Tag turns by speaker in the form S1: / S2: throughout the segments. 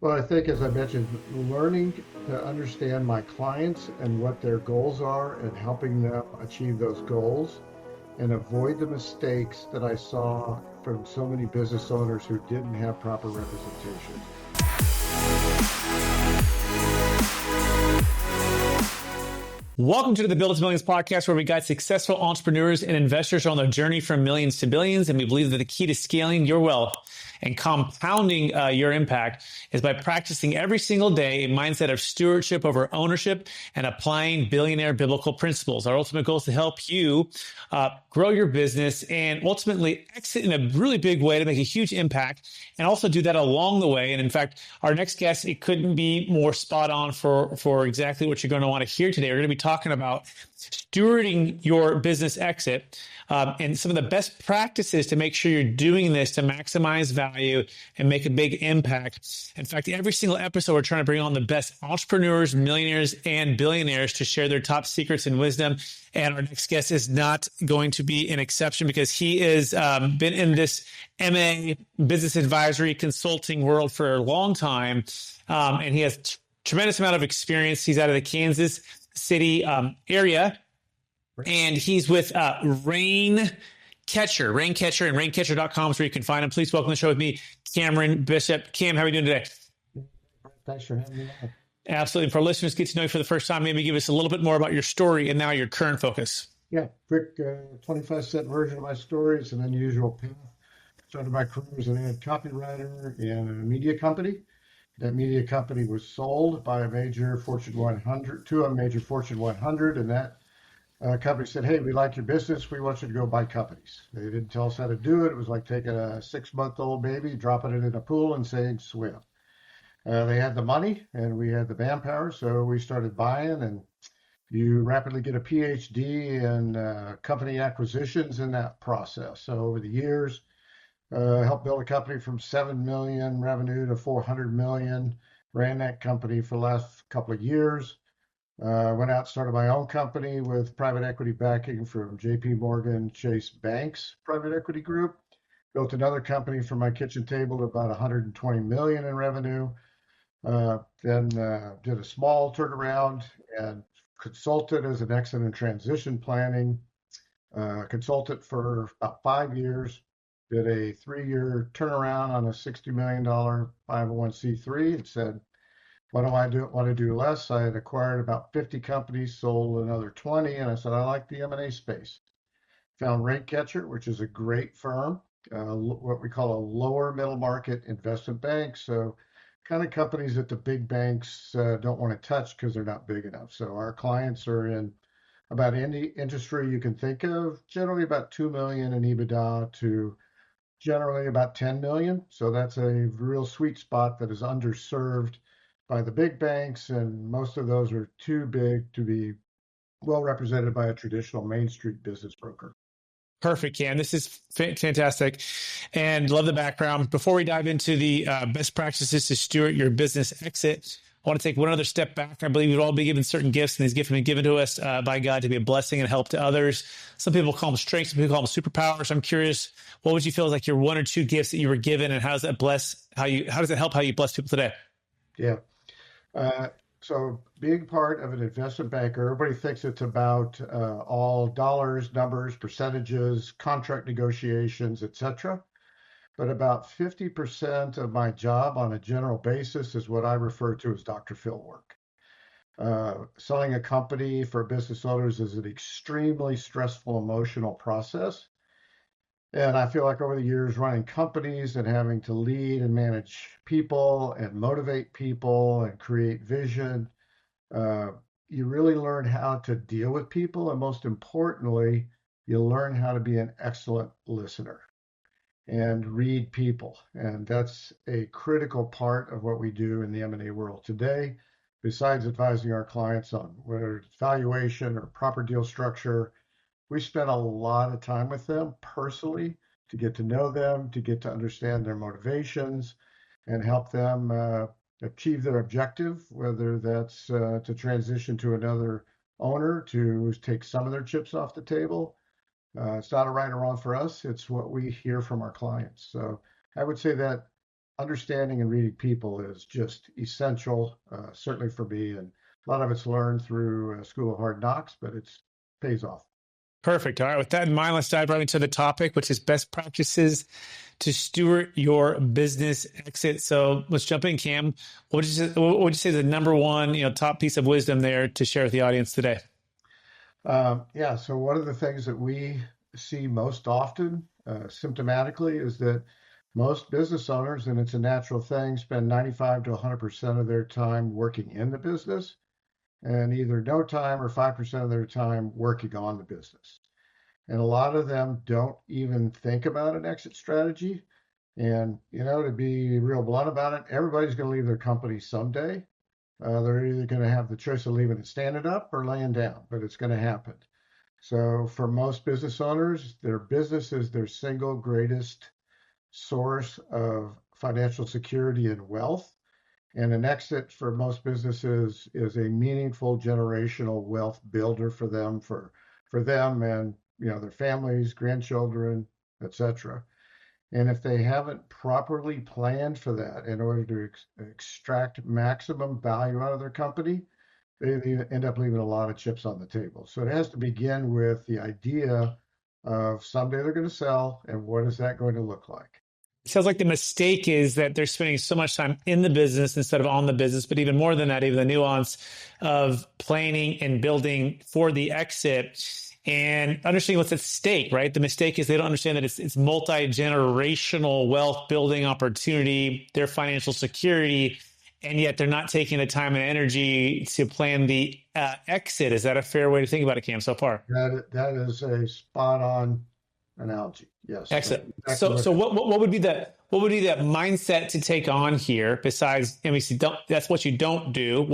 S1: Well, I think, as I mentioned, learning to understand my clients and what their goals are and helping them achieve those goals and avoid the mistakes that I saw from so many business owners who didn't have proper representation.
S2: Welcome to the Build to Millions podcast, where we guide successful entrepreneurs and investors on their journey from millions to billions. And we believe that the key to scaling your wealth and compounding your impact is by practicing every single day a mindset of stewardship over ownership and applying billionaire biblical principles. Our ultimate goal is to help you grow your business and ultimately exit in a really big way to make a huge impact, and also do that along the way. And in fact, our next guest, it couldn't be more spot on for exactly what you're going to want to hear today. We're going to be talking about stewarding your business exit and some of the best practices to make sure you're doing this to maximize value and make a big impact. In fact, every single episode, we're trying to bring on the best entrepreneurs, millionaires, and billionaires to share their top secrets and wisdom. And our next guest is not going to be an exception, because he has been in this MA business advisory consulting world for a long time. And he has tremendous amount of experience. He's out of the Kansas City area. And he's with Raincatcher, and raincatcher.com is where you can find him. Please welcome to the show with me, Cameron Bishop. Cam, how are you doing today?
S1: Thanks for having me on.
S2: Absolutely. And for listeners, get to know you for the first time, maybe give us a little bit more about your story and now your current focus.
S1: Yeah, quick 25-cent version of my story. It's an unusual path. Started my career as an ad copywriter in a media company. That media company was sold by a major Fortune 100 to a major Fortune 100, and that company said, "Hey, we like your business. We want you to go buy companies." They didn't tell us how to do it. It was like taking a 6-month-old baby, dropping it in a pool, and saying, "Swim." They had the money, and we had the manpower, so we started buying. And you rapidly get a PhD in company acquisitions in that process. So over the years, helped build a company from 7 million revenue to 400 million. Ran that company for the last couple of years. Went out, started my own company with private equity backing from JP Morgan Chase Bank's private equity group. Built another company from my kitchen table to about 120 million in revenue. Then did a small turnaround and consulted as an exit and transition planning consultant for about 5 years. Did a 3-year turnaround on a $60 million 501c3 and said, what do I want to do less? I had acquired about 50 companies, sold another 20, and I said, I like the M&A space. Found Raincatcher, which is a great firm, what we call a lower middle market investment bank. So kind of companies that the big banks don't want to touch because they're not big enough. So our clients are in about any industry you can think of, generally about 2 million in EBITDA to generally about 10 million. So that's a real sweet spot that is underserved by the big banks, and most of those are too big to be well represented by a traditional Main Street business broker.
S2: Perfect, Cam. This is fantastic, and love the background. Before we dive into the best practices to steward your business exit, I want to take one other step back. I believe we'd all be given certain gifts, and these gifts have been given to us by God to be a blessing and help to others. Some people call them strengths, some people call them superpowers. I'm curious, what would you feel is like your 1 or 2 gifts that you were given, and how does that help how you bless people today?
S1: Yeah. So being part of an investment banker, everybody thinks it's about all dollars, numbers, percentages, contract negotiations, etc. But about 50% of my job on a general basis is what I refer to as Dr. Phil work. Selling a company for business owners is an extremely stressful, emotional process. And I feel like over the years running companies and having to lead and manage people and motivate people and create vision, you really learn how to deal with people. And most importantly, you learn how to be an excellent listener and read people. And that's a critical part of what we do in the M&A world today. Besides advising our clients on whether it's valuation or proper deal structure, we spend a lot of time with them personally to get to know them, to get to understand their motivations, and help them achieve their objective, whether that's to transition to another owner, to take some of their chips off the table. It's not a right or wrong for us. It's what we hear from our clients. So I would say that understanding and reading people is just essential, certainly for me. And a lot of it's learned through School of Hard Knocks, but it pays off.
S2: Perfect. All right. With that in mind, let's dive right into the topic, which is best practices to steward your business exit. So let's jump in, Cam. What would you say is the number one, top piece of wisdom there to share with the audience today?
S1: Yeah, so one of the things that we see most often, symptomatically, is that most business owners, and it's a natural thing, spend 95 to 100% of their time working in the business and either no time or 5% of their time working on the business. And a lot of them don't even think about an exit strategy. And, to be real blunt about it, everybody's going to leave their company someday. They're either going to have the choice of leaving it standing up or laying down, but it's going to happen. So for most business owners, their business is their single greatest source of financial security and wealth. And an exit for most businesses is a meaningful generational wealth builder for them, for them and their families, grandchildren, etc. And if they haven't properly planned for that in order to extract maximum value out of their company, they end up leaving a lot of chips on the table. So it has to begin with the idea of someday they're going to sell, and what is that going to look like?
S2: It sounds like the mistake is that they're spending so much time in the business instead of on the business, but even more than that, even the nuance of planning and building for the exit and understanding what's at stake, right? The mistake is they don't understand that it's multi-generational wealth building opportunity, their financial security, and yet they're not taking the time and energy to plan the exit. Is that a fair way to think about it, Cam, so far?
S1: That is a spot on analogy. Yes.
S2: Excellent.
S1: Exactly
S2: So what would be that mindset to take on here besides MEC? That's what you don't do.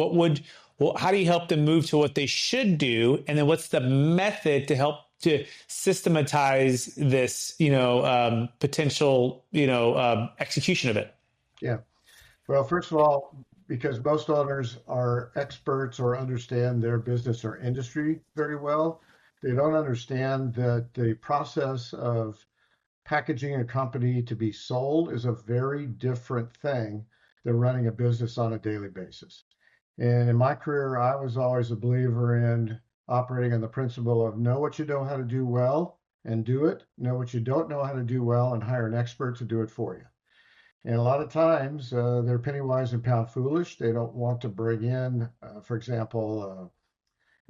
S2: How do you help them move to what they should do? And then what's the method to help to systematize this, potential, execution of it?
S1: Yeah. Well, first of all, because most owners are experts or understand their business or industry very well, they don't understand that the process of packaging a company to be sold is a very different thing than running a business on a daily basis. And in my career, I was always a believer in operating on the principle of know what you know how to do well and do it, know what you don't know how to do well and hire an expert to do it for you. And a lot of times they're penny wise and pound foolish. They don't want to bring in, for example,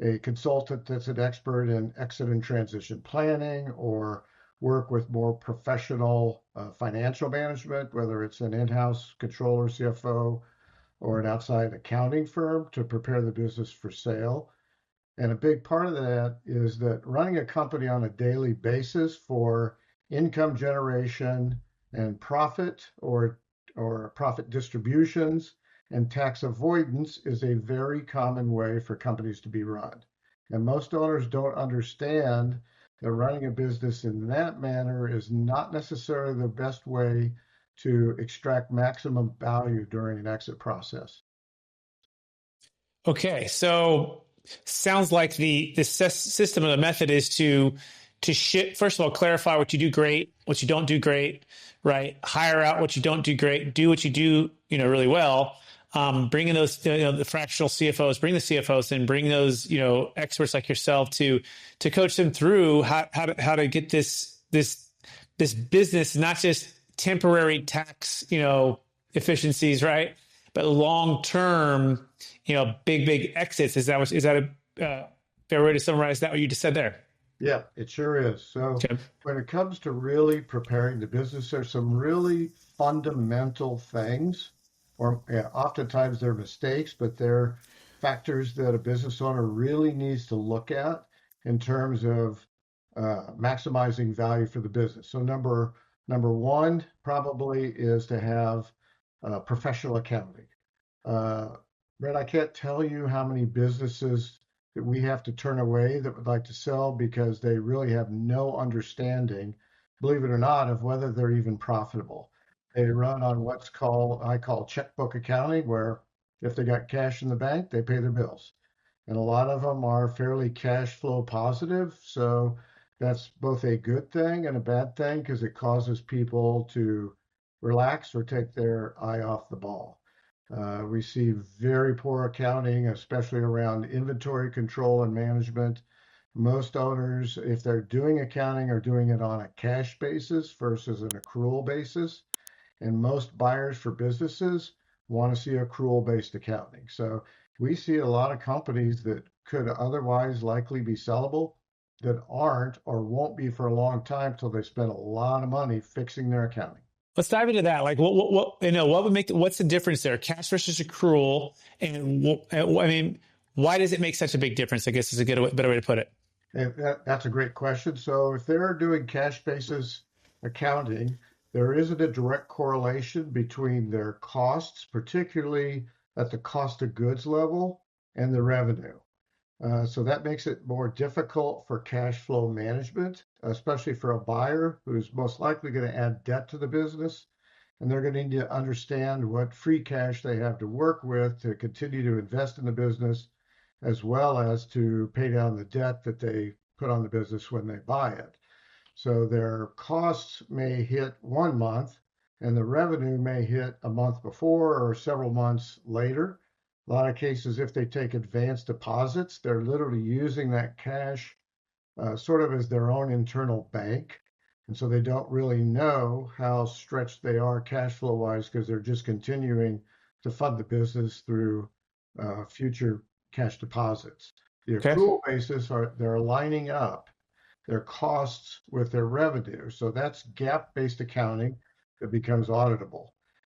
S1: a consultant that's an expert in exit and transition planning or work with more professional financial management, whether it's an in-house controller, CFO, or an outside accounting firm to prepare the business for sale. And a big part of that is that running a company on a daily basis for income generation and profit or profit distributions and tax avoidance is a very common way for companies to be run. And most owners don't understand that running a business in that manner is not necessarily the best way to extract maximum value during an exit process.
S2: Okay, so sounds like the system or the method is to first of all clarify what you do great, what you don't do great, right? Hire out what you don't do great, do what you do really well. Bring in those the fractional CFOs, bring the CFOs in, bring those experts like yourself to coach them through how to get this business, not just temporary tax efficiencies, right? But long term, big exits. Is that a fair way to summarize that what you just said there?
S1: Yeah, it sure is. So
S2: Okay.
S1: when it comes to really preparing the business, there's some really fundamental things, or oftentimes they're mistakes, but they're factors that a business owner really needs to look at in terms of maximizing value for the business. So number one probably is to have professional accounting. Uh, Brett, I can't tell you how many businesses that we have to turn away that would like to sell because they really have no understanding, believe it or not, of whether they're even profitable. They run on I call checkbook accounting, where if they got cash in the bank, they pay their bills. And a lot of them are fairly cash flow positive. So that's both a good thing and a bad thing because it causes people to relax or take their eye off the ball. We see very poor accounting, especially around inventory control and management. Most owners, if they're doing accounting, are doing it on a cash basis versus an accrual basis. And most buyers for businesses want to see accrual-based accounting. So we see a lot of companies that could otherwise likely be sellable that aren't or won't be for a long time till they spend a lot of money fixing their accounting.
S2: Let's dive into that. Like, what would make, what's the difference there? Cash versus accrual. And I mean, why does it make such a big difference? I guess is a better way to put it.
S1: And that's a great question. So if they're doing cash basis accounting, there isn't a direct correlation between their costs, particularly at the cost of goods level, and the revenue. So that makes it more difficult for cash flow management, especially for a buyer who's most likely going to add debt to the business. And they're going to need to understand what free cash they have to work with to continue to invest in the business, as well as to pay down the debt that they put on the business when they buy it. So their costs may hit 1 month and the revenue may hit a month before or several months later. A lot of cases, if they take advanced deposits, they're literally using that cash sort of as their own internal bank. And so they don't really know how stretched they are cash flow wise because they're just continuing to fund the business through future cash deposits. The
S2: Okay.
S1: accrual basis they're lining up their costs with their revenue. So that's GAAP-based accounting that becomes auditable.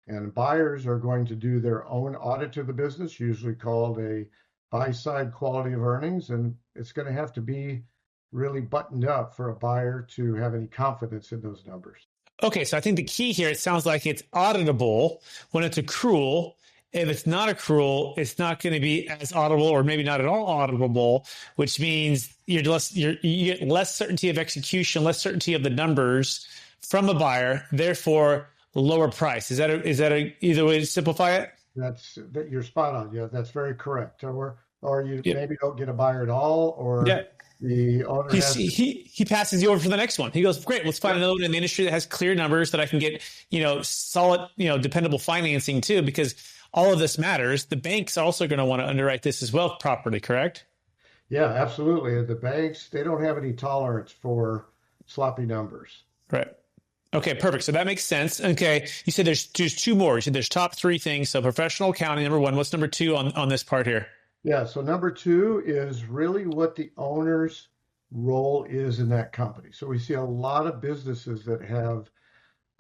S1: And buyers are going to do their own audit of the business, usually called a buy-side quality of earnings. And it's going to have to be really buttoned up for a buyer to have any confidence in those numbers.
S2: Okay, so I think the key here, it sounds like it's auditable when it's accrual. If it's not accrual, it's not going to be as auditable or maybe not at all auditable, which means you get less certainty of execution, less certainty of the numbers from a buyer, therefore lower price. Is that either way to simplify it?
S1: You're spot on. Yeah, that's very correct. Or you
S2: Yep.
S1: maybe don't get a buyer at all, or
S2: Yeah.
S1: the owner
S2: He passes you over for the next one. He goes, great, let's find another one in the industry that has clear numbers that I can get, solid, dependable financing too, because all of this matters. The banks are also going to want to underwrite this as well properly, correct?
S1: Yeah, absolutely. The banks, they don't have any tolerance for sloppy numbers.
S2: Right. Okay, perfect. So that makes sense. Okay. You said there's two more. You said there's top three things. So professional accounting, number one. What's number two on this part here?
S1: Yeah, so number two is really what the owner's role is in that company. So we see a lot of businesses that have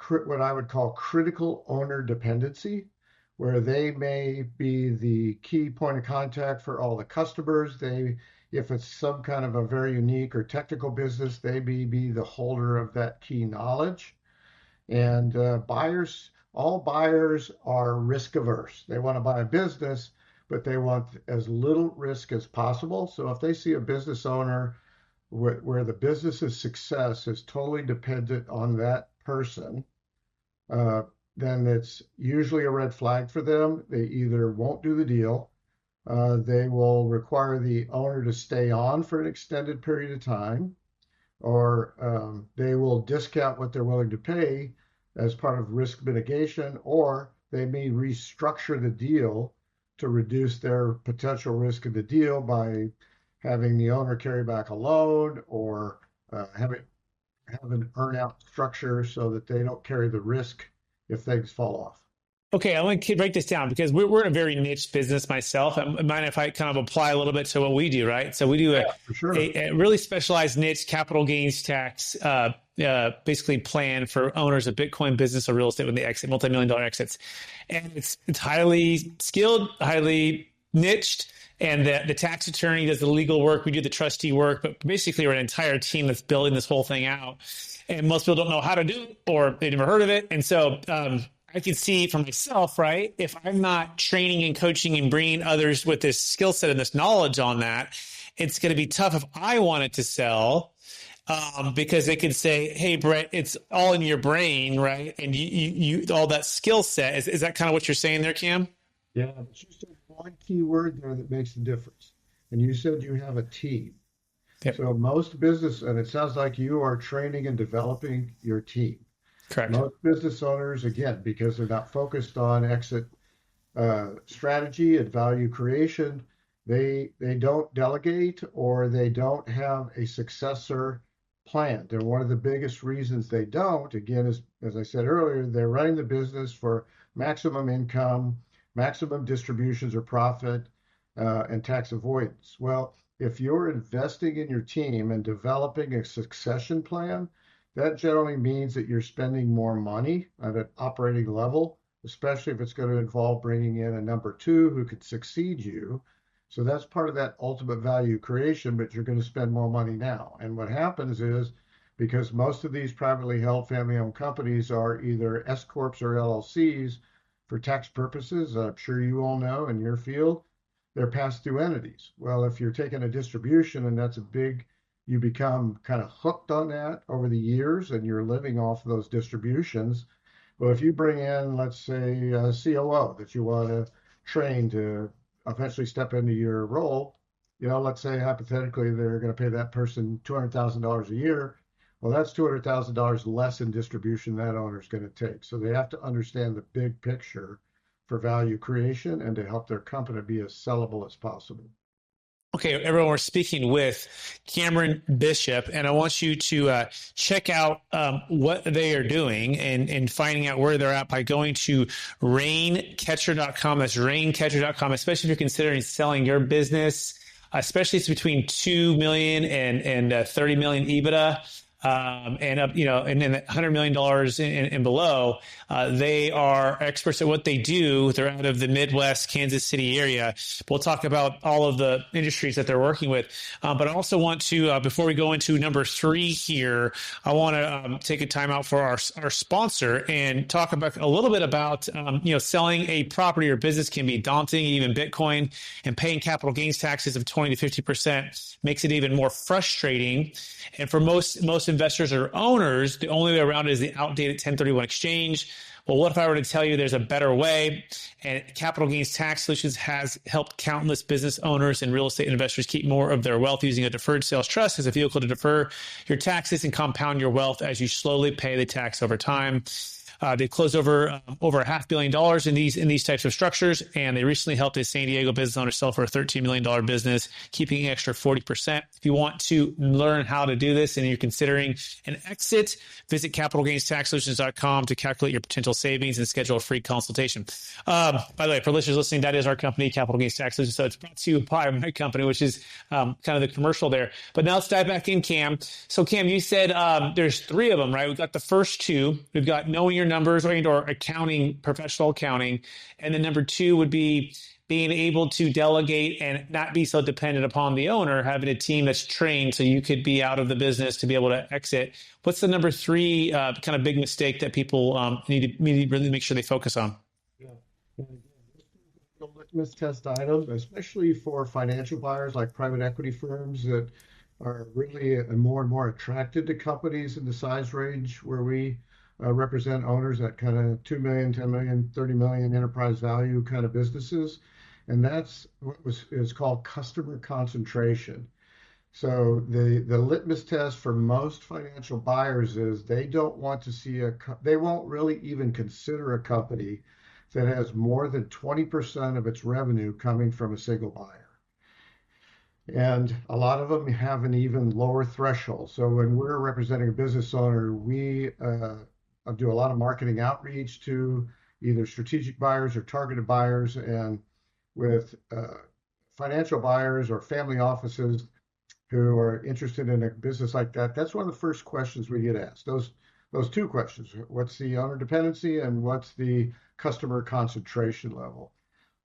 S1: what I would call critical owner dependency, where they may be the key point of contact for all the customers. If it's some kind of a very unique or technical business, they may be the holder of that key knowledge. And all buyers are risk averse. They want to buy a business, but they want as little risk as possible. So if they see a business owner where the business's success is totally dependent on that person, then it's usually a red flag for them. They either won't do the deal, they will require the owner to stay on for an extended period of time, or they will discount what they're willing to pay as part of risk mitigation, or they may restructure the deal to reduce their potential risk of the deal by having the owner carry back a loan or have an earn-out structure so that they don't carry the risk if things fall off.
S2: Okay, I want to break this down because we're in a very niche business myself. I mind if I kind of apply a little bit to what we do, right? So we do a really specialized niche capital gains tax, basically plan for owners of Bitcoin business or real estate when they exit, multi-million-dollar exits. And it's highly skilled, highly niched. And the tax attorney does the legal work. We do the trustee work, but basically we're an entire team that's building this whole thing out. And most people don't know how to do it or they've never heard of it. And so I can see for myself, right? If I'm not training and coaching and bringing others with this skill set and this knowledge on that, it's going to be tough if I wanted to sell because they could say, hey, Brett, it's all in your brain, right? And you all that skill set. Is that kind of what you're saying there, Cam?
S1: Yeah, it's just one key word there that makes the difference. And you said you have a team.
S2: Yep.
S1: So most business, and it sounds like you are training and developing your team.
S2: Correct.
S1: Most business owners, again, because they're not focused on exit strategy and value creation, they don't delegate or they don't have a successor planned. And one of the biggest reasons they don't, again, is as I said earlier, they're running the business for maximum income, maximum distributions or profit, and tax avoidance. Well, if you're investing in your team and developing a succession plan, that generally means that you're spending more money at an operating level, especially if it's going to involve bringing in a number two who could succeed you. So that's part of that ultimate value creation, but you're going to spend more money now. And what happens is, because most of these privately held family owned companies are either S Corps or LLCs for tax purposes, I'm sure you all know in your field, they're pass through entities. Well, if you're taking a distribution and that's a big, you become kind of hooked on that over the years and you're living off those distributions. Well, if you bring in, let's say, a COO that you want to train to eventually step into your role, let's say hypothetically they're going to pay that person $200,000 a year. Well, that's $200,000 less in distribution that owner is going to take. So they have to understand the big picture for value creation and to help their company be as sellable as possible.
S2: Okay, everyone, we're speaking with Cameron Bishop, and I want you to check out what they are doing and finding out where they're at by going to raincatcher.com. That's raincatcher.com, especially if you're considering selling your business, especially if it's between 2 million and 30 million EBITDA. And up, and then $100 million and below, they are experts at what they do. They're out of the Midwest, Kansas City area. We'll talk about all of the industries that they're working with. But I also want to, before we go into number 3 here, I want to take a time out for our sponsor and talk about a little bit about, selling a property or business can be daunting. Even Bitcoin and paying capital gains taxes of 20 to 50% makes it even more frustrating. And for most investors or owners, the only way around it is the outdated 1031 exchange. Well, what if I were to tell you there's a better way? And Capital Gains Tax Solutions has helped countless business owners and real estate investors keep more of their wealth using a deferred sales trust as a vehicle to defer your taxes and compound your wealth as you slowly pay the tax over time. They've closed over $500 million in these types of structures, and they recently helped a San Diego business owner sell for a $13 million business, keeping an extra 40%. If you want to learn how to do this and you're considering an exit, visit capitalgainstaxsolutions.com to calculate your potential savings and schedule a free consultation. By the way, for listeners listening, that is our company, Capital Gains Tax Solutions. So it's brought to you by my company, which is kind of the commercial there. But now let's dive back in, Cam. So Cam, you said there's 3 of them, right? We've got the first 2. We've got knowing your numbers or accounting, professional accounting. And then number 2 would be being able to delegate and not be so dependent upon the owner, having a team that's trained so you could be out of the business to be able to exit. What's the number 3 kind of big mistake that people need to really make sure they focus on?
S1: Yeah. The litmus test item, especially for financial buyers like private equity firms that are really more and more attracted to companies in the size range where we represent owners at kind of 2 million, 10 million, 30 million enterprise value kind of businesses. And that's what is called customer concentration. So the litmus test for most financial buyers is they don't want to see they won't really even consider a company that has more than 20% of its revenue coming from a single buyer. And a lot of them have an even lower threshold. So when we're representing a business owner, we do a lot of marketing outreach to either strategic buyers or targeted buyers. And with financial buyers or family offices who are interested in a business like that, that's one of the first questions we get asked. Those 2 questions: what's the owner dependency and what's the customer concentration level?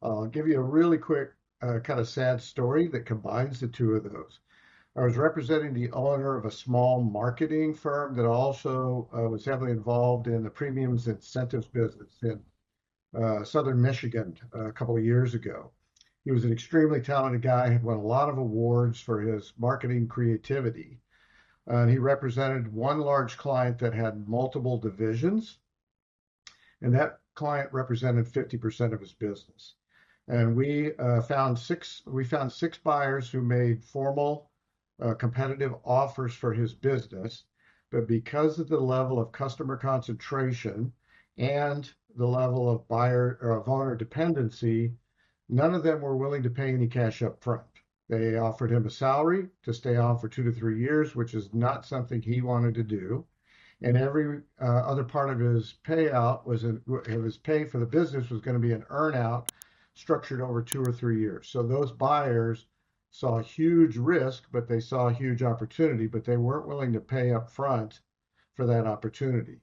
S1: I'll give you a really quick kind of sad story that combines the 2 of those. I was representing the owner of a small marketing firm that also was heavily involved in the premiums incentives business in Southern Michigan a couple of years ago. He was an extremely talented guy, had won a lot of awards for his marketing creativity. And he represented one large client that had multiple divisions, and that client represented 50% of his business. And we found 6 buyers who made formal competitive offers for his business. but because of the level of customer concentration and the level of buyer or of owner dependency, none of them were willing to pay any cash up front. They offered him a salary to stay on for 2 to 3 years, which is not something he wanted to do. And every other part of his payout was his pay for the business was going to be an earnout structured over 2 or 3 years. So those buyers saw a huge risk, but they saw a huge opportunity, but they weren't willing to pay up front for that opportunity.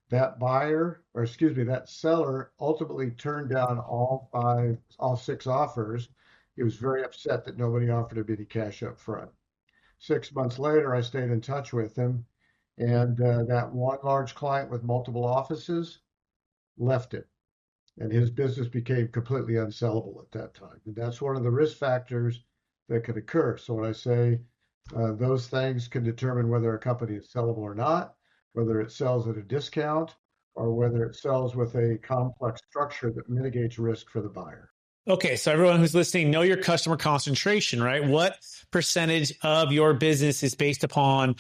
S1: That buyer, or excuse me, that seller ultimately turned down all 6 offers. He was very upset that nobody offered him any cash up front. 6 months later, I stayed in touch with him, and that one large client with multiple offices left it, and his business became completely unsellable at that time. And that's one of the risk factors that could occur. So when I say those things can determine whether a company is sellable or not, whether it sells at a discount, or whether it sells with a complex structure that mitigates risk for the buyer.
S2: Okay, so everyone who's listening, know your customer concentration, right? What percentage of your business is based upon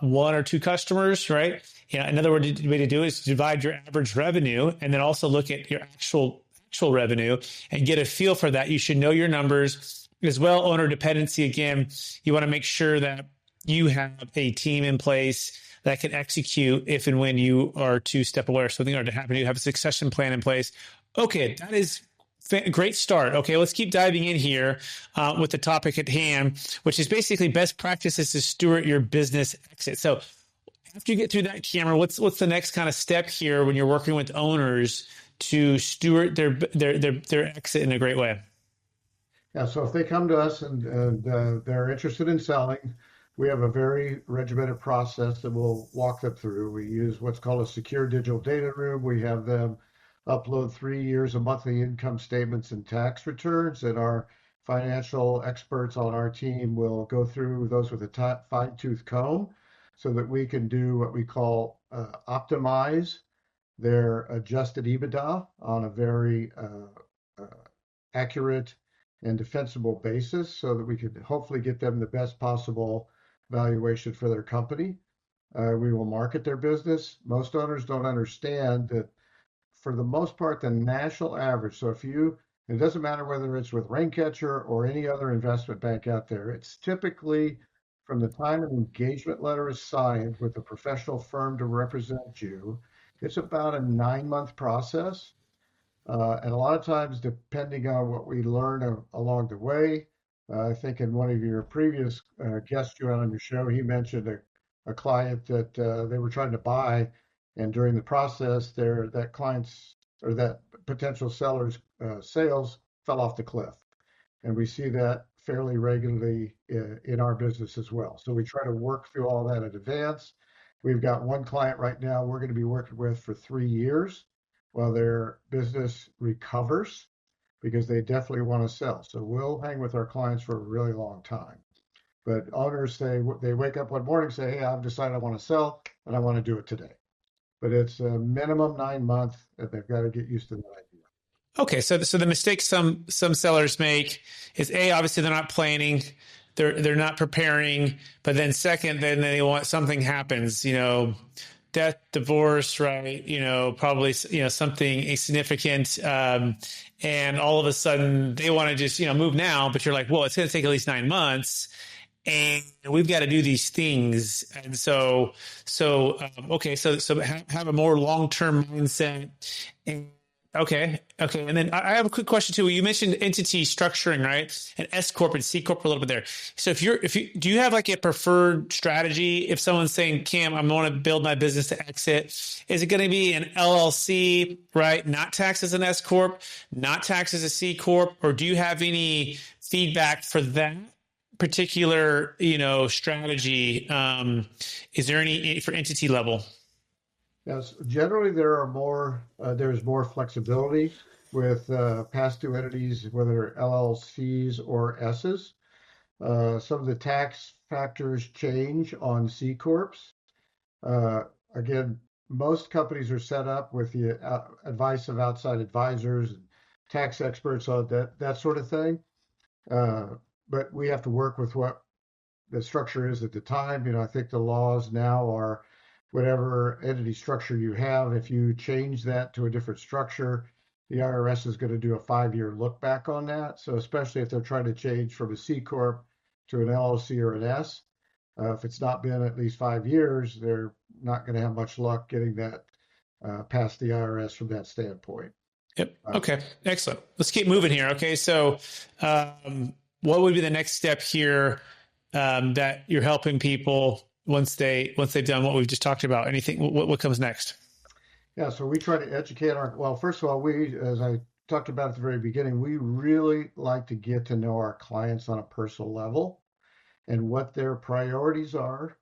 S2: one or two customers, right? Yeah. Another way to do it is to divide your average revenue, and then also look at your actual revenue and get a feel for that. You should know your numbers as well. Owner dependency, again, you want to make sure that you have a team in place that can execute if and when you are to step away or something are to happen. You have a succession plan in place. Okay, that is great start. Okay, let's keep diving in here with the topic at hand, which is basically best practices to steward your business exit. So after you get through that, Cameron, what's the next kind of step here when you're working with owners to steward their exit in a great way?
S1: Yeah, so if they come to us and they're interested in selling, we have a very regimented process that we'll walk them through. We use what's called a secure digital data room. We have them upload 3 years of monthly income statements and tax returns, and our financial experts on our team will go through those with a fine-tooth comb so that we can do what we call optimize their adjusted EBITDA on a very accurate and defensible basis so that we could hopefully get them the best possible valuation for their company. We will market their business. Most owners don't understand that for the most part, the national average. So it doesn't matter whether it's with Raincatcher or any other investment bank out there, it's typically from the time an engagement letter is signed with a professional firm to represent you, it's about a 9-month process. And a lot of times, depending on what we learn along the way, I think in one of your previous guests you had on your show, he mentioned a client that they were trying to buy, and during the process, that client's or that potential seller's sales fell off the cliff, and we see that fairly regularly in our business as well. So we try to work through all that in advance. We've got one client right now we're going to be working with for 3 years while their business recovers because they definitely want to sell. So we'll hang with our clients for a really long time. But owners say they wake up one morning and say, "Hey, I've decided I want to sell and I want to do it today." But it's a minimum 9 months, and they've got to get used to that idea.
S2: Okay, so the mistake some sellers make is obviously they're not planning, they're not preparing, but then second, then they want something happens, death, divorce, right? Probably something significant, and all of a sudden they want to just move now, but you're like, well, it's going to take at least 9 months. And we've got to do these things. And so have a more long-term mindset. And okay. And then I have a quick question too. You mentioned entity structuring, right? And S Corp and C Corp a little bit there. So do you have like a preferred strategy? If someone's saying, Cam, I want to build my business to exit, is it going to be an LLC, right? Not taxed as an S Corp, not taxed as a C Corp, or do you have any feedback for that particular, strategy? Is there any for entity level?
S1: Yes, generally there's more flexibility with pass-through entities, whether LLCs or S's. Some of the tax factors change on C Corps. Again, most companies are set up with the advice of outside advisors and tax experts on that sort of thing. But we have to work with what the structure is at the time. I think the laws now are whatever entity structure you have. If you change that to a different structure, the IRS is going to do a 5-year look back on that. So especially if they're trying to change from a C corp to an LLC or an S, if it's not been at least 5 years, they're not going to have much luck getting that past the IRS from that standpoint.
S2: Yep. Okay. Excellent. Let's keep moving here. Okay. So, what would be the next step here that you're helping people once they've done what we've just talked about? Anything? What comes next?
S1: Yeah. So we try to educate well, first of all, as I talked about at the very beginning, we really like to get to know our clients on a personal level and what their priorities are.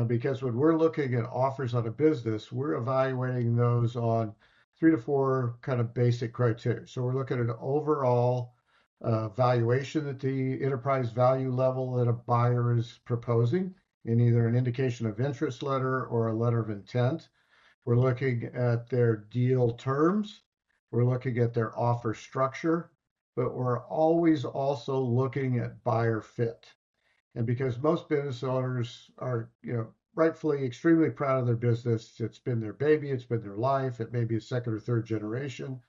S1: Because when we're looking at offers on a business, we're evaluating those on 3 to 4 kind of basic criteria. So we're looking at an overall valuation at the enterprise value level that a buyer is proposing in either an indication of interest letter or a letter of intent. We're looking at their deal terms. We're looking at their offer structure, but we're always also looking at buyer fit. And because most business owners are, rightfully extremely proud of their business, it's been their baby, it's been their life, it may be a second or third generation,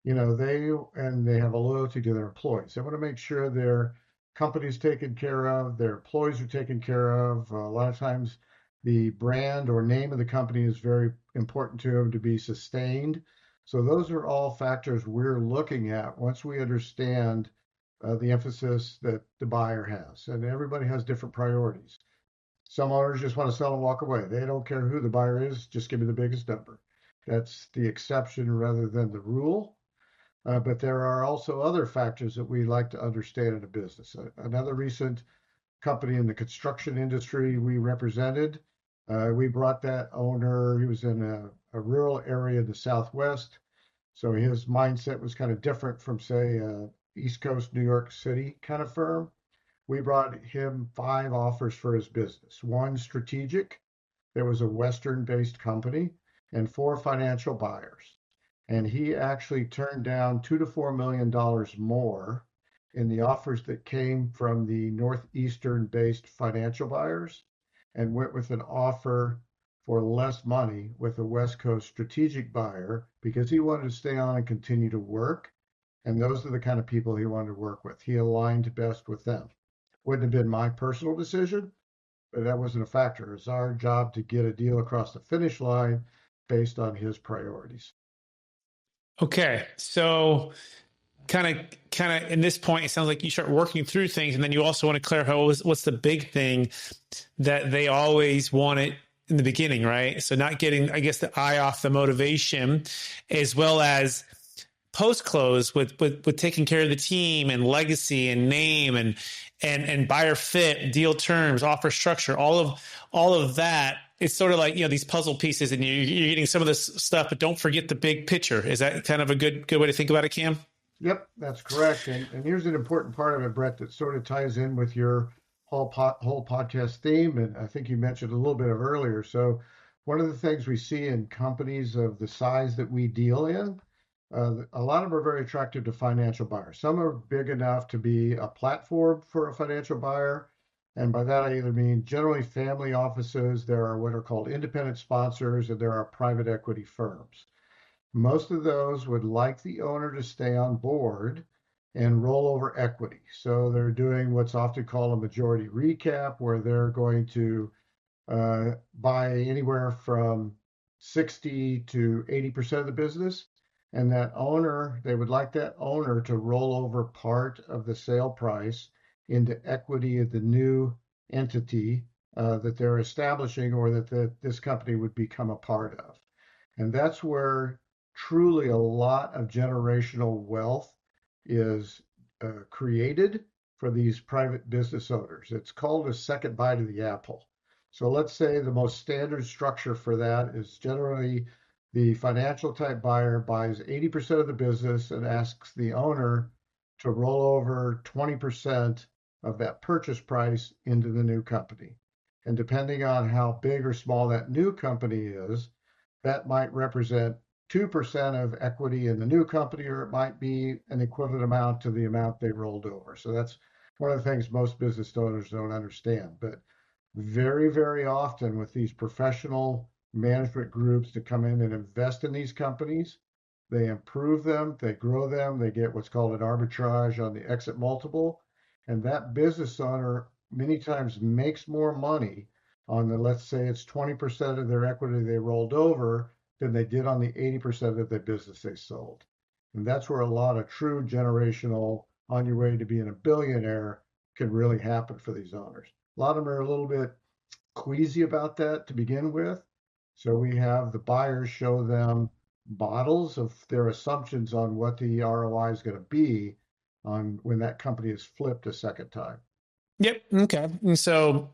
S1: they have a loyalty to their employees. They want to make sure their company's taken care of, their employees are taken care of. A lot of times the brand or name of the company is very important to them to be sustained. So those are all factors we're looking at once we understand the emphasis that the buyer has. And everybody has different priorities. Some owners just want to sell and walk away. They don't care who the buyer is, just give me the biggest number. That's the exception rather than the rule. But there are also other factors that we like to understand in a business. Another recent company in the construction industry we represented, we brought that owner. He was in a rural area in the Southwest. So his mindset was kind of different from, say, East Coast, New York City kind of firm. We brought him 5 offers for his business. 1 strategic, there was a Western-based company, and 4 financial buyers. And he actually turned down $2 to $4 million more in the offers that came from the Northeastern-based financial buyers and went with an offer for less money with a West Coast strategic buyer because he wanted to stay on and continue to work. And those are the kind of people he wanted to work with. He aligned best with them. Wouldn't have been my personal decision, but that wasn't a factor. It's our job to get a deal across the finish line based on his priorities.
S2: Okay. So kind of in this point, it sounds like you start working through things, and then you also want to clarify what's the big thing that they always wanted in the beginning, right? So not getting, I guess, the eye off the motivation, as well as post-close with taking care of the team and legacy and name and buyer fit, deal terms, offer structure, all of that. It's sort of like, these puzzle pieces, and you're getting some of this stuff, but don't forget the big picture. Is that kind of a good way to think about it, Cam?
S1: Yep, that's correct. And here's an important part of it, Brett, that sort of ties in with your whole podcast theme. And I think you mentioned a little bit of earlier. So one of the things we see in companies of the size that we deal in, a lot of them are very attractive to financial buyers. Some are big enough to be a platform for a financial buyer. And by that, I either mean generally family offices, there are what are called independent sponsors, and there are private equity firms. Most of those would like the owner to stay on board and roll over equity. So they're doing what's often called a majority recap, where they're going to buy anywhere from 60 to 80% of the business. And they would like that owner to roll over part of the sale price into equity of the new entity that they're establishing, or that this company would become a part of. And that's where truly a lot of generational wealth is created for these private business owners. It's called a second bite of the apple. So let's say the most standard structure for that is generally the financial type buyer buys 80% of the business and asks the owner to roll over 20% of that purchase price into the new company. And depending on how big or small that new company is, that might represent 2% of equity in the new company, or it might be an equivalent amount to the amount they rolled over. So that's one of the things most business owners don't understand. But very, very often with these professional management groups to come in and invest in these companies, they improve them, they grow them, they get what's called an arbitrage on the exit multiple. And that business owner many times makes more money on the, let's say it's 20% of their equity they rolled over than they did on the 80% of their business they sold. And that's where a lot of true generational on your way to being a billionaire can really happen for these owners. A lot of them are a little bit queasy about that to begin with. So we have the buyers show them models of their assumptions on what the ROI is going to be on when that company is flipped a second time.
S2: Yep. Okay. And so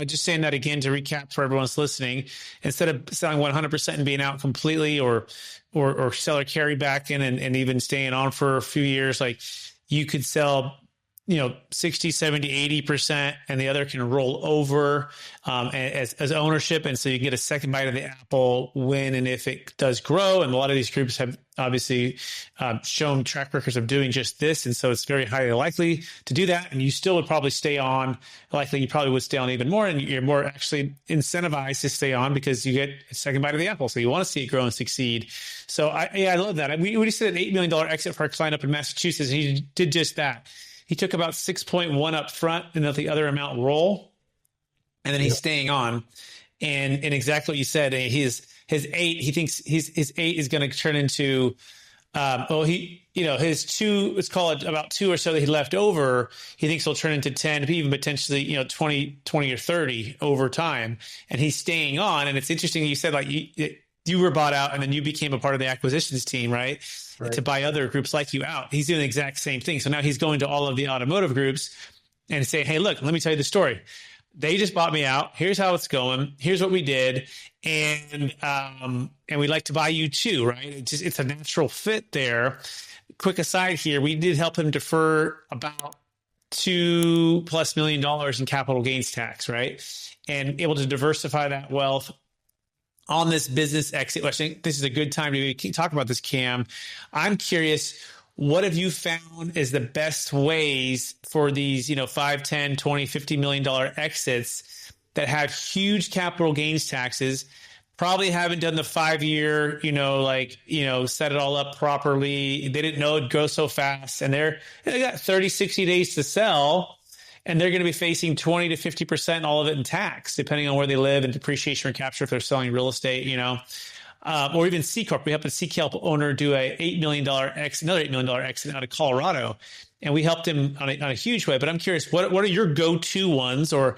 S2: just saying that again to recap for everyone's listening, instead of selling 100% and being out completely or seller carry back in and even staying on for a few years, like you could sell 60, 70, 80%, and the other can roll over as ownership. And so you can get a second bite of the apple when and if it does grow. And a lot of these groups have obviously shown track records of doing just this. And so it's very highly likely to do that. And you still would probably stay on. Likely you probably would stay on even more. And you're more actually incentivized to stay on because you get a second bite of the apple. So you want to see it grow and succeed. So I love that. We just did an $8 million exit for our client up in Massachusetts. And he did just that. He took about 6.1 up front and let the other amount roll. And then he's staying on. And exactly what you said, his 8, he thinks his 8 is going to turn into, his 2, let's call it about 2 or so that he left over. He thinks he'll turn into 10, even potentially, 20 or 30 over time. And he's staying on. And it's interesting. You said like you were bought out and then you became a part of the acquisitions team, right? To buy other groups like you out. He's doing the exact same thing. So now he's going to all of the automotive groups and saying, hey, look, let me tell you the story. They just bought me out. Here's how it's going. Here's what we did. And we'd like to buy you too, right? It's a natural fit there. Quick aside here, we did help him defer about $2+ million in capital gains tax, right? And able to diversify that wealth on this business exit. I think this is a good time to talk about this, Cam. I'm curious, what have you found is the best ways for these, 5, 10, 20, $50 million exits that have huge capital gains taxes, probably haven't done the 5-year, set it all up properly. They didn't know it'd go so fast. And they got 30, 60 days to sell. And they're going to be facing 20 to 50%, all of it in tax, depending on where they live and depreciation recapture if they're selling real estate, or even C Corp. We helped a C Corp owner do a $8 million exit, another $8 million exit out of Colorado. And we helped him on a huge way. But I'm curious, what are your go-to ones or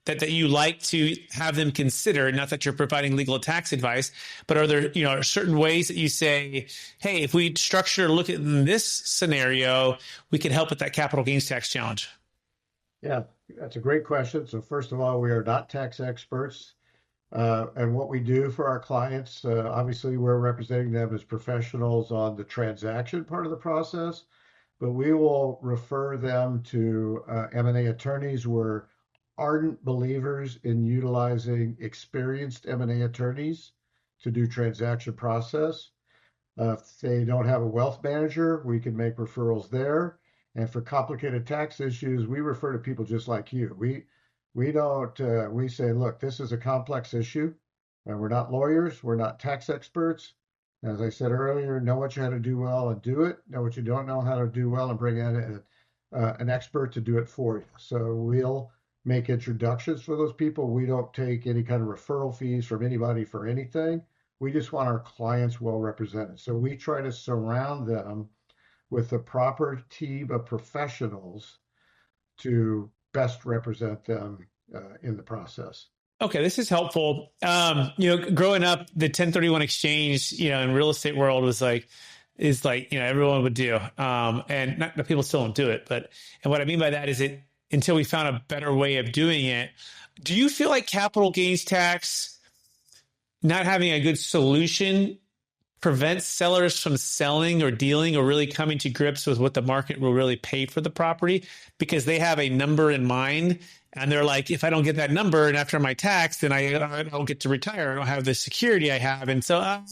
S2: that you like to have them consider? Not that you're providing legal tax advice, but are there, certain ways that you say, hey, if we look at this scenario, we can help with that capital gains tax challenge?
S1: Yeah, that's a great question. So first of all, we are not tax experts. And what we do for our clients, obviously we're representing them as professionals on the transaction part of the process, but we will refer them to M&A attorneys. We're ardent believers in utilizing experienced M&A attorneys to do transaction process. If they don't have a wealth manager, we can make referrals there. And for complicated tax issues, we refer to people just like you. We say, look, this is a complex issue, and we're not lawyers, we're not tax experts. As I said earlier, know what you how to do well and do it. Know what you don't know how to do well and bring in an expert to do it for you. So we'll make introductions for those people. We don't take any kind of referral fees from anybody for anything. We just want our clients well represented. So we try to surround them with the proper team of professionals to best represent them in the process.
S2: Okay, this is helpful. Growing up, the 1031 exchange, in real estate world is like, everyone would do. And not that people still don't do it, and what I mean by that is until we found a better way of doing it. Do you feel like capital gains tax not having a good solution prevents sellers from selling or dealing or really coming to grips with what the market will really pay for the property because they have a number in mind and they're like, if I don't get that number and after my tax, then I don't get to retire. I don't have the security I have. And so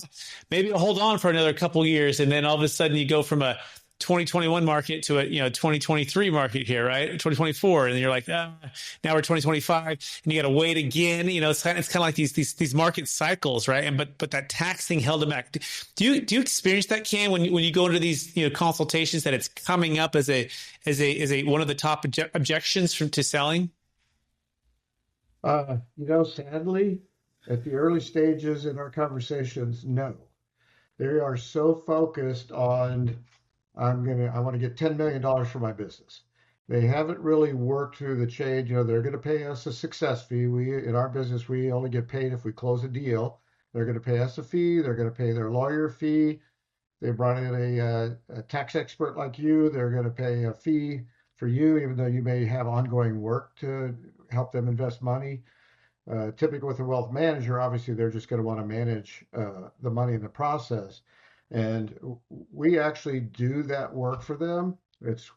S2: maybe I'll hold on for another couple of years. And then all of a sudden you go from a 2021 market to a 2023 market here, right? 2024, and you're like, now we're 2025, and you got to wait again. It's kind of like these market cycles, right? And but that tax thing held them back. Do you experience that, Cam, when you go into these consultations, that it's coming up as a one of the top objections to selling?
S1: Sadly, at the early stages in our conversations, no. They are so focused on, I want to get $10 million for my business. They haven't really worked through the change. They're going to pay us a success fee. In our business, we only get paid if we close a deal. They're going to pay us a fee. They're going to pay their lawyer fee. They brought in a tax expert like you. They're going to pay a fee for you, even though you may have ongoing work to help them invest money. Typically with a wealth manager, obviously they're just going to want to manage the money in the process. And we actually do that work for them. It's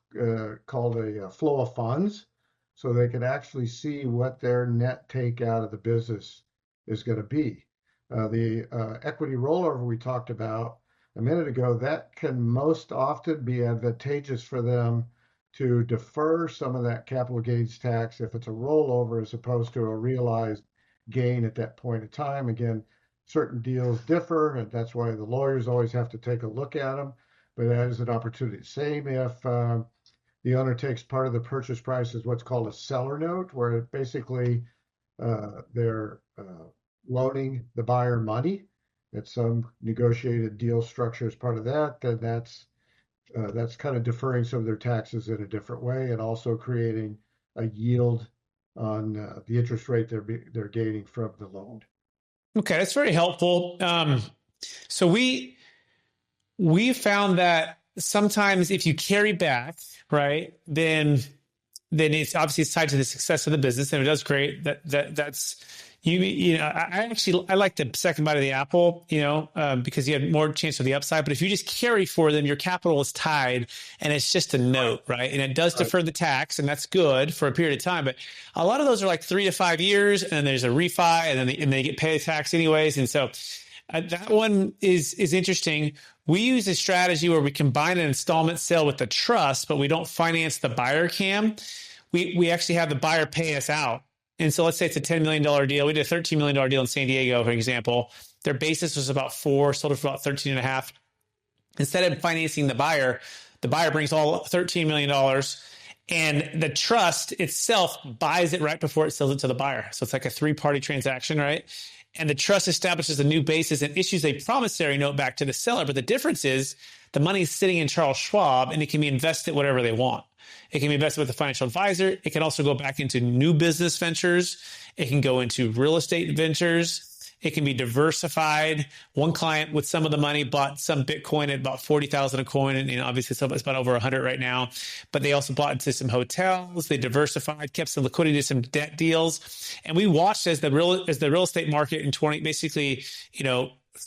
S1: called a flow of funds. So they can actually see what their net take out of the business is going to be. The equity rollover we talked about a minute ago, that can most often be advantageous for them to defer some of that capital gains tax if it's a rollover as opposed to a realized gain at that point in time. Again, certain deals differ, and that's why the lawyers always have to take a look at them. But that is an opportunity. Same if the owner takes part of the purchase price as what's called a seller note, where basically they're loaning the buyer money. It's some negotiated deal structure as part of that. Then that's kind of deferring some of their taxes in a different way, and also creating a yield on the interest rate they're gaining from the loan.
S2: Okay, that's very helpful. So we found that sometimes if you carry back, right, then it's obviously it's tied to the success of the business, and it does great. That's I like the second bite of the apple, because you have more chance of the upside. But if you just carry for them, your capital is tied, and it's just a note, right? And it does defer the tax, and that's good for a period of time. But a lot of those are like 3 to 5 years, and then there's a refi, and then they get paid tax anyways. And so that one is interesting. We use a strategy where we combine an installment sale with the trust, but we don't finance the buyer, Cam. We actually have the buyer pay us out. And so let's say it's a $10 million deal. We did a $13 million deal in San Diego, for example. Their basis was about 4, sold it for about 13.5. Instead of financing the buyer brings all $13 million, and the trust itself buys it right before it sells it to the buyer. So it's like a 3-party transaction, right? And the trust establishes a new basis and issues a promissory note back to the seller. But the difference is the money is sitting in Charles Schwab, and it can be invested whatever they want. It can be invested with a financial advisor. It can also go back into new business ventures. It can go into real estate ventures. It can be diversified. One client with some of the money bought some Bitcoin at about 40,000 a coin, and obviously it's about over 100 right now. But they also bought into some hotels. They diversified, kept some liquidity to some debt deals, and we watched as the real estate market in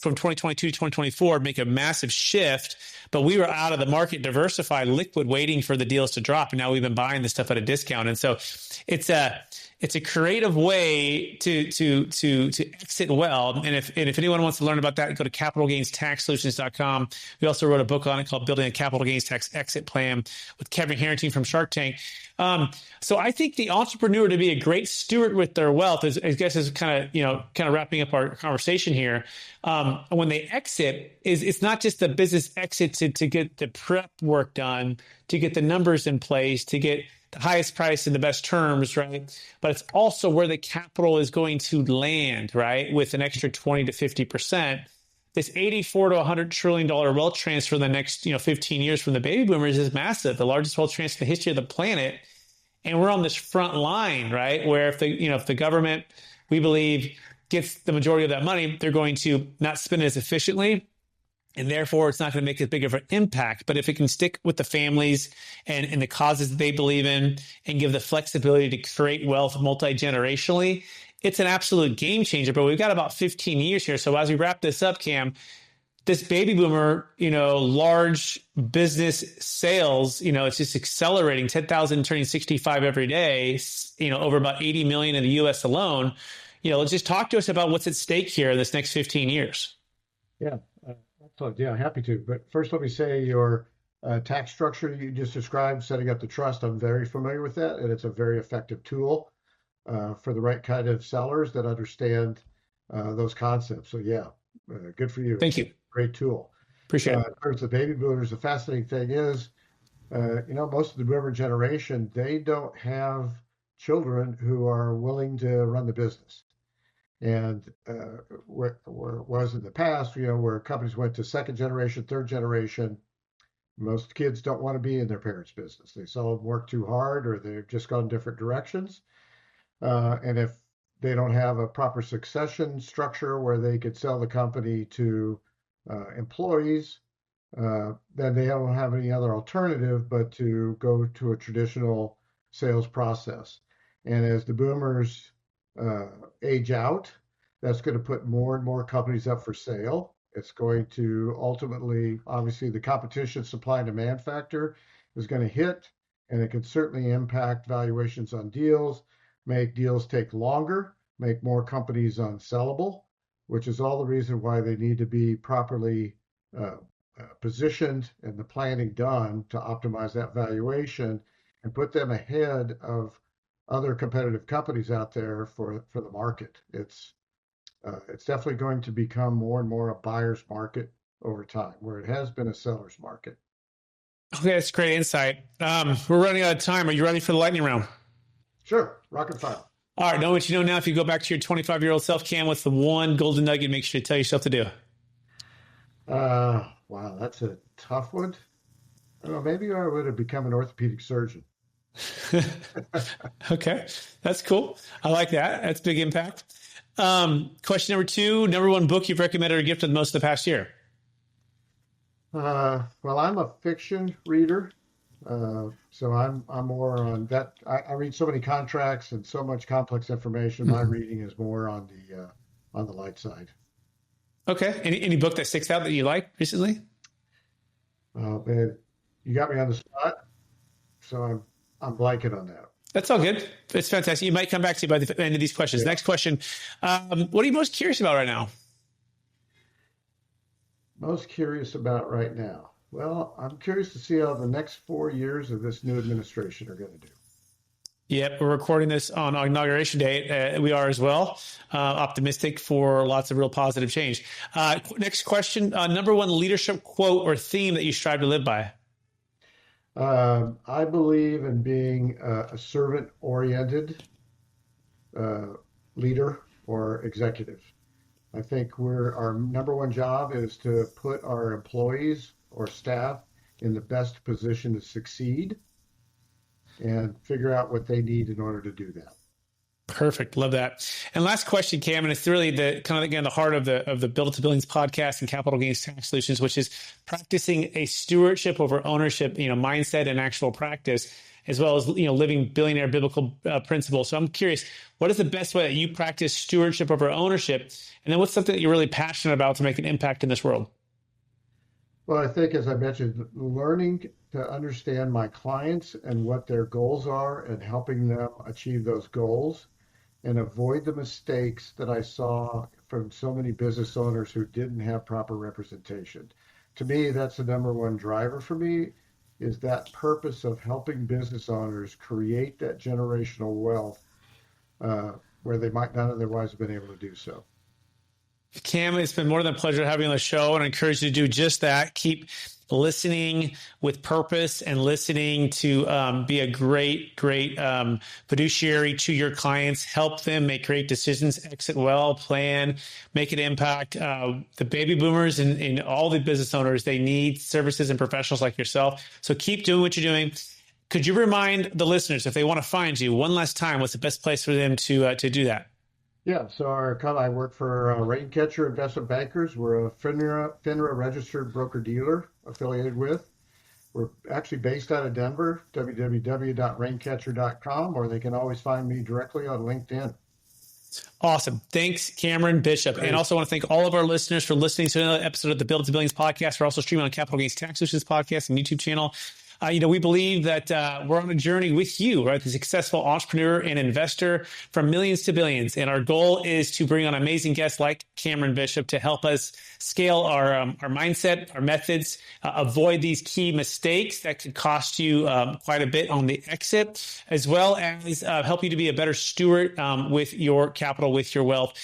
S2: from 2022 to 2024 make a massive shift. But we were out of the market, diversified, liquid, waiting for the deals to drop, and now we've been buying this stuff at a discount. And so it's a creative way to exit well. And if anyone wants to learn about that, go to capitalgainstaxsolutions.com. We also wrote a book on it called Building a Capital Gains Tax Exit Plan with Kevin Harrington from Shark Tank. So I think the entrepreneur to be a great steward with their wealth is, I guess, is kind of wrapping up our conversation here. When they exit, it's not just the business exit to get the prep work done, to get the numbers in place, to get the highest price and the best terms, right? But it's also where the capital is going to land, right? With an extra 20 to 50%. This $84 to $100 trillion wealth transfer in the next 15 years from the baby boomers is massive, the largest wealth transfer in the history of the planet. And we're on this front line, right? Where if the government, we believe, gets the majority of that money, they're going to not spend it as efficiently. And therefore, it's not going to make as big of an impact. But if it can stick with the families and the causes that they believe in and give the flexibility to create wealth multi-generationally, it's an absolute game changer. But we've got about 15 years here. So as we wrap this up, Cam, this baby boomer, large business sales, it's just accelerating, 10,000 turning 65 every day, over about 80 million in the U.S. alone. Let's just talk to us about what's at stake here in this next 15 years.
S1: Yeah. Yeah, happy to. But first, let me say your tax structure you just described, setting up the trust, I'm very familiar with that, and it's a very effective tool for the right kind of sellers that understand those concepts. So yeah, good for you.
S2: Thank
S1: It's a
S2: you.
S1: great tool.
S2: Appreciate
S1: In
S2: it.
S1: terms of baby boomers, the fascinating thing is, most of the boomer generation, they don't have children who are willing to run the business. And where it was in the past, where companies went to second generation, third generation, most kids don't want to be in their parents' business. They saw them work too hard, or they've just gone different directions. And if they don't have a proper succession structure where they could sell the company to employees, then they don't have any other alternative but to go to a traditional sales process. And as the boomers age out, that's going to put more and more companies up for sale. It's going to ultimately, obviously, the competition, supply and demand factor is going to hit, and it can certainly impact valuations on deals, make deals take longer, make more companies unsellable, which is all the reason why they need to be properly positioned and the planning done to optimize that valuation and put them ahead of other competitive companies out there for the market. It's definitely going to become more and more a buyer's market over time, where it has been a seller's market.
S2: Okay, that's great insight. We're running out of time. Are you ready for the lightning round?
S1: Sure, rocket file.
S2: All right, know what you know now. If you go back to your 25-year-old self, Cam, what's the one golden nugget make sure to tell yourself to do?
S1: Wow, that's a tough one. I don't know, maybe I would have become an orthopedic surgeon.
S2: Okay, that's cool. I like that. That's big impact. Question number 2, number 1 book you've recommended or gifted the most in the past year?
S1: Well, I'm a fiction reader, so I'm more on that. I read so many contracts and so much complex information. My reading is more on the light side.
S2: Okay. Any book that sticks out that you like recently?
S1: Man, you got me on the spot, so I'm blanking on that.
S2: That's all good. It's fantastic. You might come back to you by the end of these questions.
S1: Yeah.
S2: Next question. What are you most curious about right now?
S1: Most curious about right now. Well, I'm curious to see how the next 4 years of this new administration are going to do.
S2: Yep, we're recording this on inauguration day. We are as well. Optimistic for lots of real positive change. Next question. Number 1 leadership quote or theme that you strive to live by?
S1: I believe in being a servant-oriented leader or executive. I think our number 1 job is to put our employees or staff in the best position to succeed and figure out what they need in order to do that.
S2: Perfect. Love that. And last question, Cam, and it's really the kind of, again, the heart of the Build to Billions podcast and capital gains tax solutions, which is practicing a stewardship over ownership, mindset and actual practice, as well as, living billionaire biblical principles. So I'm curious, what is the best way that you practice stewardship over ownership? And then what's something that you're really passionate about to make an impact in this world?
S1: Well, I think, as I mentioned, learning to understand my clients and what their goals are and helping them achieve those goals and avoid the mistakes that I saw from so many business owners who didn't have proper representation. To me, that's the number 1 driver for me, is that purpose of helping business owners create that generational wealth where they might not otherwise have been able to do so.
S2: Cam, it's been more than a pleasure having you on the show, and I encourage you to do just that. Keep listening with purpose and listening to be a great fiduciary to your clients. Help them make great decisions, exit well, plan, make an impact. The baby boomers and all the business owners, they need services and professionals like yourself. So keep doing what you're doing. Could you remind the listeners, if they want to find you one last time, what's the best place for them to do that?
S1: Yeah, so I work for Raincatcher Investment Bankers. We're a FINRA registered broker-dealer affiliated with. We're actually based out of Denver, www.raincatcher.com, or they can always find me directly on LinkedIn.
S2: Awesome. Thanks, Cameron Bishop. Great. And also want to thank all of our listeners for listening to another episode of the Build to Billions podcast. We're also streaming on Capital Gains Tax Solutions podcast and YouTube channel. We believe that we're on a journey with you, right? The successful entrepreneur and investor from millions to billions. And our goal is to bring on amazing guests like Cameron Bishop to help us scale our mindset, our methods, avoid these key mistakes that could cost you quite a bit on the exit, as well as help you to be a better steward with your capital, with your wealth.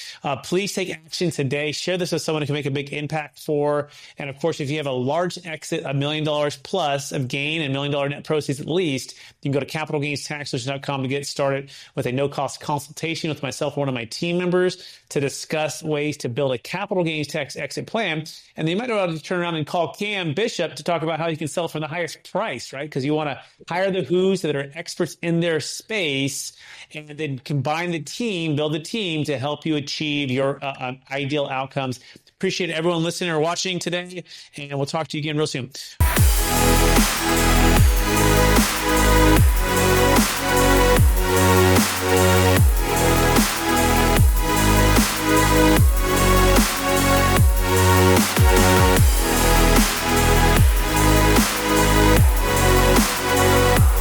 S2: Please take action today. Share this with someone who can make a big impact for. And of course, if you have a large exit, $1 million plus of gain and $1 million net proceeds at least, you can go to capitalgainstaxsolutions.com to get started with a no-cost consultation with myself or one of my team members to discuss ways to build a capital gains tax exit plan. And then you might be able to turn around and call Cam Bishop to talk about how you can sell for the highest price, right? Because you want to hire the who's that are experts in their space and then combine the team, build the team to help you achieve your ideal outcomes. Appreciate everyone listening or watching today, and we'll talk to you again real soon.